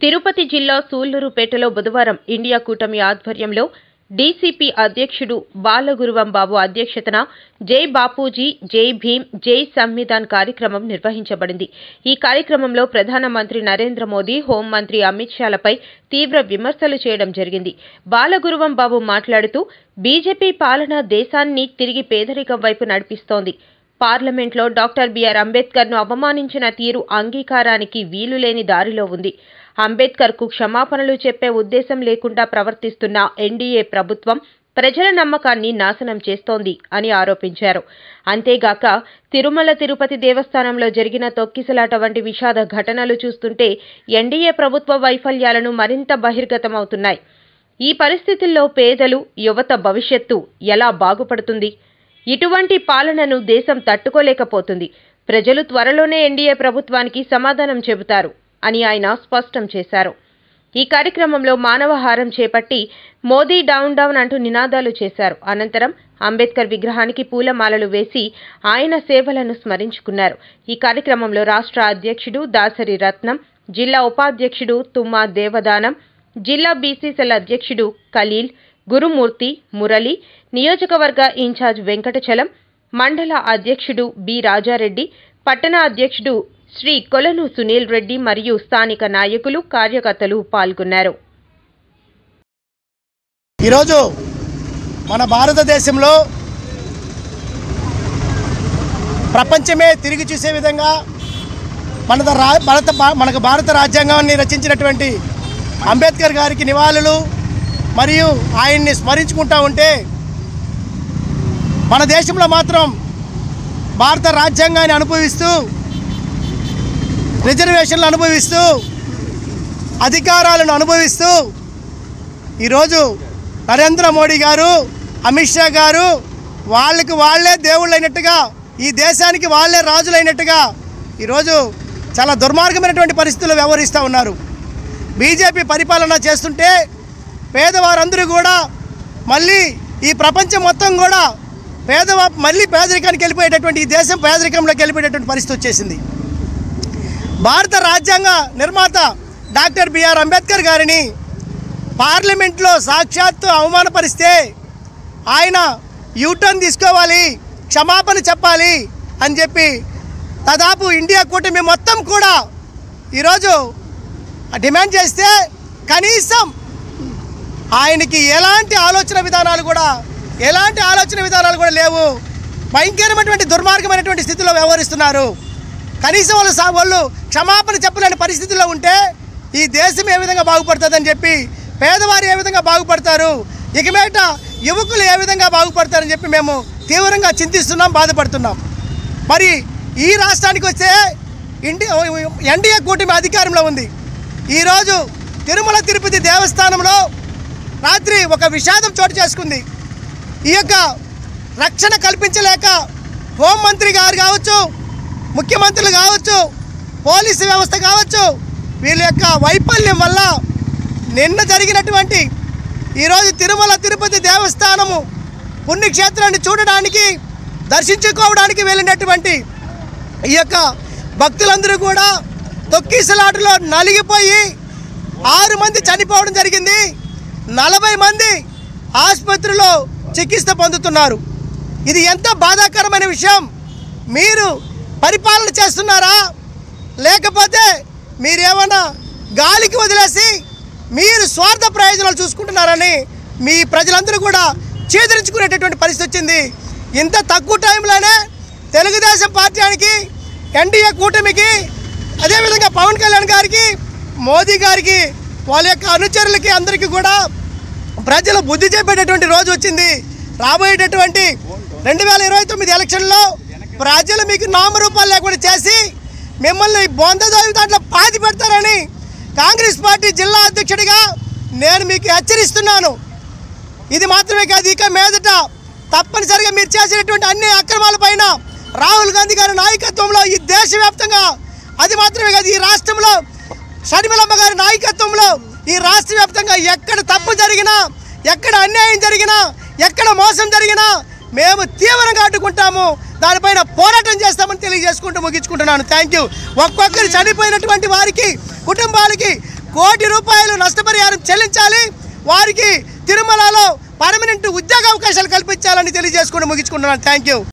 తిరుపతి జిల్లా సూళ్లూరుపేటలో బుధవారం ఇండియా కూటమి ఆధ్వర్యంలో డీసీపీ అధ్యక్షుడు బాలగురువం బాబు అధ్యక్షతన జై బాపూజీ, జై భీమ్, జై సంవిధాన్ కార్యక్రమం నిర్వహించబడింది. ఈ కార్యక్రమంలో ప్రధానమంత్రి నరేంద్ర మోదీ, హోంమంత్రి అమిత్ షాలపై తీవ్ర విమర్శలు చేయడం జరిగింది. బాలగురువం బాబు మాట్లాడుతూ బీజేపీ పాలన దేశాన్ని తిరిగి పేదరికం వైపు నడిపిస్తోంది. పార్లమెంట్లో డాక్టర్ బిఆర్ అంబేద్కర్ను అవమానించిన తీరు అంగీకారానికి వీలులేని దారిలో ఉంది. అంబేద్కర్కు క్షమాపణలు చెప్పే ఉద్దేశం లేకుండా ప్రవర్తిస్తున్న ఎన్డీఏ ప్రభుత్వం ప్రజల నమ్మకాన్ని నాశనం చేస్తోంది అని ఆరోపించారు. అంతేగాక తిరుమల తిరుపతి దేవస్థానంలో జరిగిన తొక్కిసలాట వంటి విషాద ఘటనలు చూస్తుంటే ఎన్డీఏ ప్రభుత్వ వైఫల్యాలను మరింత బహిర్గతమవుతున్నాయి. ఈ పరిస్థితుల్లో పేదలు, యువత భవిష్యత్తు ఎలా బాగుపడుతుంది? ఇటువంటి పాలనను దేశం తట్టుకోలేకపోతుంది. ప్రజలు త్వరలోనే ఎన్డీఏ ప్రభుత్వానికి సమాధానం చెబుతారు అని ఆయన స్పష్టం చేశారు. ఈ కార్యక్రమంలో మానవహారం చేపట్టి మోదీ డౌన్ డౌన్ అంటూ నినాదాలు చేశారు. అనంతరం అంబేద్కర్ విగ్రహానికి పూలమాలలు వేసి ఆయన సేవలను స్మరించుకున్నారు. ఈ కార్యక్రమంలో రాష్ట్ర అధ్యక్షుడు దాసరి రత్నం, జిల్లా ఉపాధ్యక్షుడు తుమ్మా దేవదానం, జిల్లా బీసీసీఎల్ అధ్యక్షుడు ఖలీల్, గురుమూర్తి, మురళి, నియోజకవర్గ ఇన్ఛార్జ్ వెంకటచలం, మండల అధ్యక్షుడు బి రాజారెడ్డి, పట్టణ అధ్యక్షుడు శ్రీ కొలను సునీల్ రెడ్డి మరియు స్థానిక నాయకులు, కార్యకర్తలు పాల్గొన్నారు. ఈరోజు మన భారతదేశంలో ప్రపంచమే తిరిగి చూసే విధంగా మనకు భారత రాజ్యాంగాన్ని రచించినటువంటి అంబేద్కర్ గారికి నివాళులు మరియు ఆయన్ని స్మరించుకుంటూ ఉంటే మన దేశంలో మాత్రం భారత రాజ్యాంగాన్ని అనుభవిస్తూ, రిజర్వేషన్లు అనుభవిస్తూ, అధికారాలను అనుభవిస్తూ ఈరోజు నరేంద్ర మోడీ గారు, అమిత్ షా గారు వాళ్ళకి వాళ్ళే దేవుళ్ళైనట్టుగా, ఈ దేశానికి వాళ్ళే రాజులైనట్టుగా ఈరోజు చాలా దుర్మార్గమైనటువంటి పరిస్థితులు వ్యవహరిస్తూ ఉన్నారు. బీజేపీ పరిపాలన చేస్తుంటే పేదవారందరూ కూడా మళ్ళీ ఈ ప్రపంచం మొత్తం కూడా మళ్ళీ పేదరికానికి వెళ్ళిపోయేటటువంటి, ఈ దేశం పేదరికంలోకి వెళ్ళిపోయేటటువంటి పరిస్థితి వచ్చేసింది. భారత రాజ్యాంగ నిర్మాత డాక్టర్ బిఆర్ అంబేద్కర్ గారిని పార్లమెంట్లో సాక్షాత్తు అవమానపరిస్తే ఆయన యూటర్న్ తీసుకోవాలి, క్షమాపణ చెప్పాలి అని చెప్పి దాదాపు ఇండియా కూటమి మొత్తం కూడా ఈరోజు డిమాండ్ చేస్తే కనీసం ఆయనకి ఎలాంటి ఆలోచన విధానాలు కూడా లేవు. భయంకరమైనటువంటి దుర్మార్గమైనటువంటి స్థితిలో వ్యవహరిస్తున్నారు. కనీసం వాళ్ళు క్షమాపణ చెప్పలేని పరిస్థితుల్లో ఉంటే ఈ దేశం ఏ విధంగా బాగుపడుతుందని చెప్పి, పేదవారు ఏ విధంగా బాగుపడతారు, ఇక మీదట యువకులు ఏ విధంగా బాగుపడతారని చెప్పి మేము తీవ్రంగా చింతిస్తున్నాం, బాధపడుతున్నాం. మరి ఈ రాష్ట్రానికి వస్తే ఎన్డీఏ కూటమి అధికారంలో ఉంది. ఈరోజు తిరుమల తిరుపతి దేవస్థానంలో రాత్రి ఒక విషాదం చోటు చేసుకుంది. ఈ యొక్క రక్షణ కల్పించలేక హోంమంత్రి గారు కావచ్చు, ముఖ్యమంత్రులు కావచ్చు, పోలీసు వ్యవస్థ కావచ్చు, వీళ్ళ యొక్క వైఫల్యం వల్ల నిన్న జరిగినటువంటి ఈరోజు తిరుమల తిరుపతి దేవస్థానము పుణ్యక్షేత్రాన్ని చూడడానికి, దర్శించుకోవడానికి వెళ్ళినటువంటి ఈ యొక్క భక్తులందరూ కూడా తొక్కిసలాటలో నలిగిపోయి 6 మంది చనిపోవడం జరిగింది. 40 మంది ఆసుపత్రిలో చికిత్స పొందుతున్నారు. ఇది ఎంత బాధాకరమైన విషయం. మీరు పరిపాలన చేస్తున్నారా, లేకపోతే మీరేమన్నా గాలికి వదిలేసి మీరు స్వార్థ ప్రయోజనాలు చూసుకుంటున్నారని మీ ప్రజలందరూ కూడా చేదరించుకునేటటువంటి పరిస్థితి వచ్చింది. ఇంత తక్కువ టైంలోనే తెలుగుదేశం పార్టీకి, ఎన్డీఏ కూటమికి, అదేవిధంగా పవన్ కళ్యాణ్ గారికి, మోదీ గారికి, వాళ్ళ యొక్క అనుచరులకి అందరికీ కూడా ప్రజలు బుద్ధి చెప్పేటటువంటి రోజు వచ్చింది. రాబోయేటటువంటి 2029 ఎలక్షన్లో ప్రజలు మీకు నామరూపాలు లేకుండా చేసి మిమ్మల్ని బొందదోవి దాంట్లో పాతి పెడతారని కాంగ్రెస్ పార్టీ జిల్లా అధ్యక్షుడిగా నేను మీకు హెచ్చరిస్తున్నాను. ఇది మాత్రమే కాదు, ఇక మీదట తప్పనిసరిగా మీరు చేసినటువంటి అన్ని అక్రమాలపైన రాహుల్ గాంధీ గారి నాయకత్వంలో ఈ దేశవ్యాప్తంగా, అది మాత్రమే కాదు ఈ రాష్ట్రంలో షర్మిలమ్మ గారి నాయకత్వంలో ఈ రాష్ట్ర వ్యాప్తంగా ఎక్కడ తప్పు జరిగినా, ఎక్కడ అన్యాయం జరిగినా, ఎక్కడ మోసం జరిగినా మేము తీవ్రంగా అడ్డుకుంటాము, దానిపైన పోరాటం చేస్తామని తెలియజేసుకుంటూ ముగించుకుంటున్నాను. Thank you. ఒక్కొక్కరు చనిపోయినటువంటి వారికి కుటుంబాలకి 1 కోటి నష్టపరిహారం చెల్లించాలి. వారికి తిరుమలలో పర్మనెంట్ ఉద్యోగ అవకాశాలు కల్పించాలని తెలియజేసుకుంటూ ముగించుకుంటున్నాను. Thank you.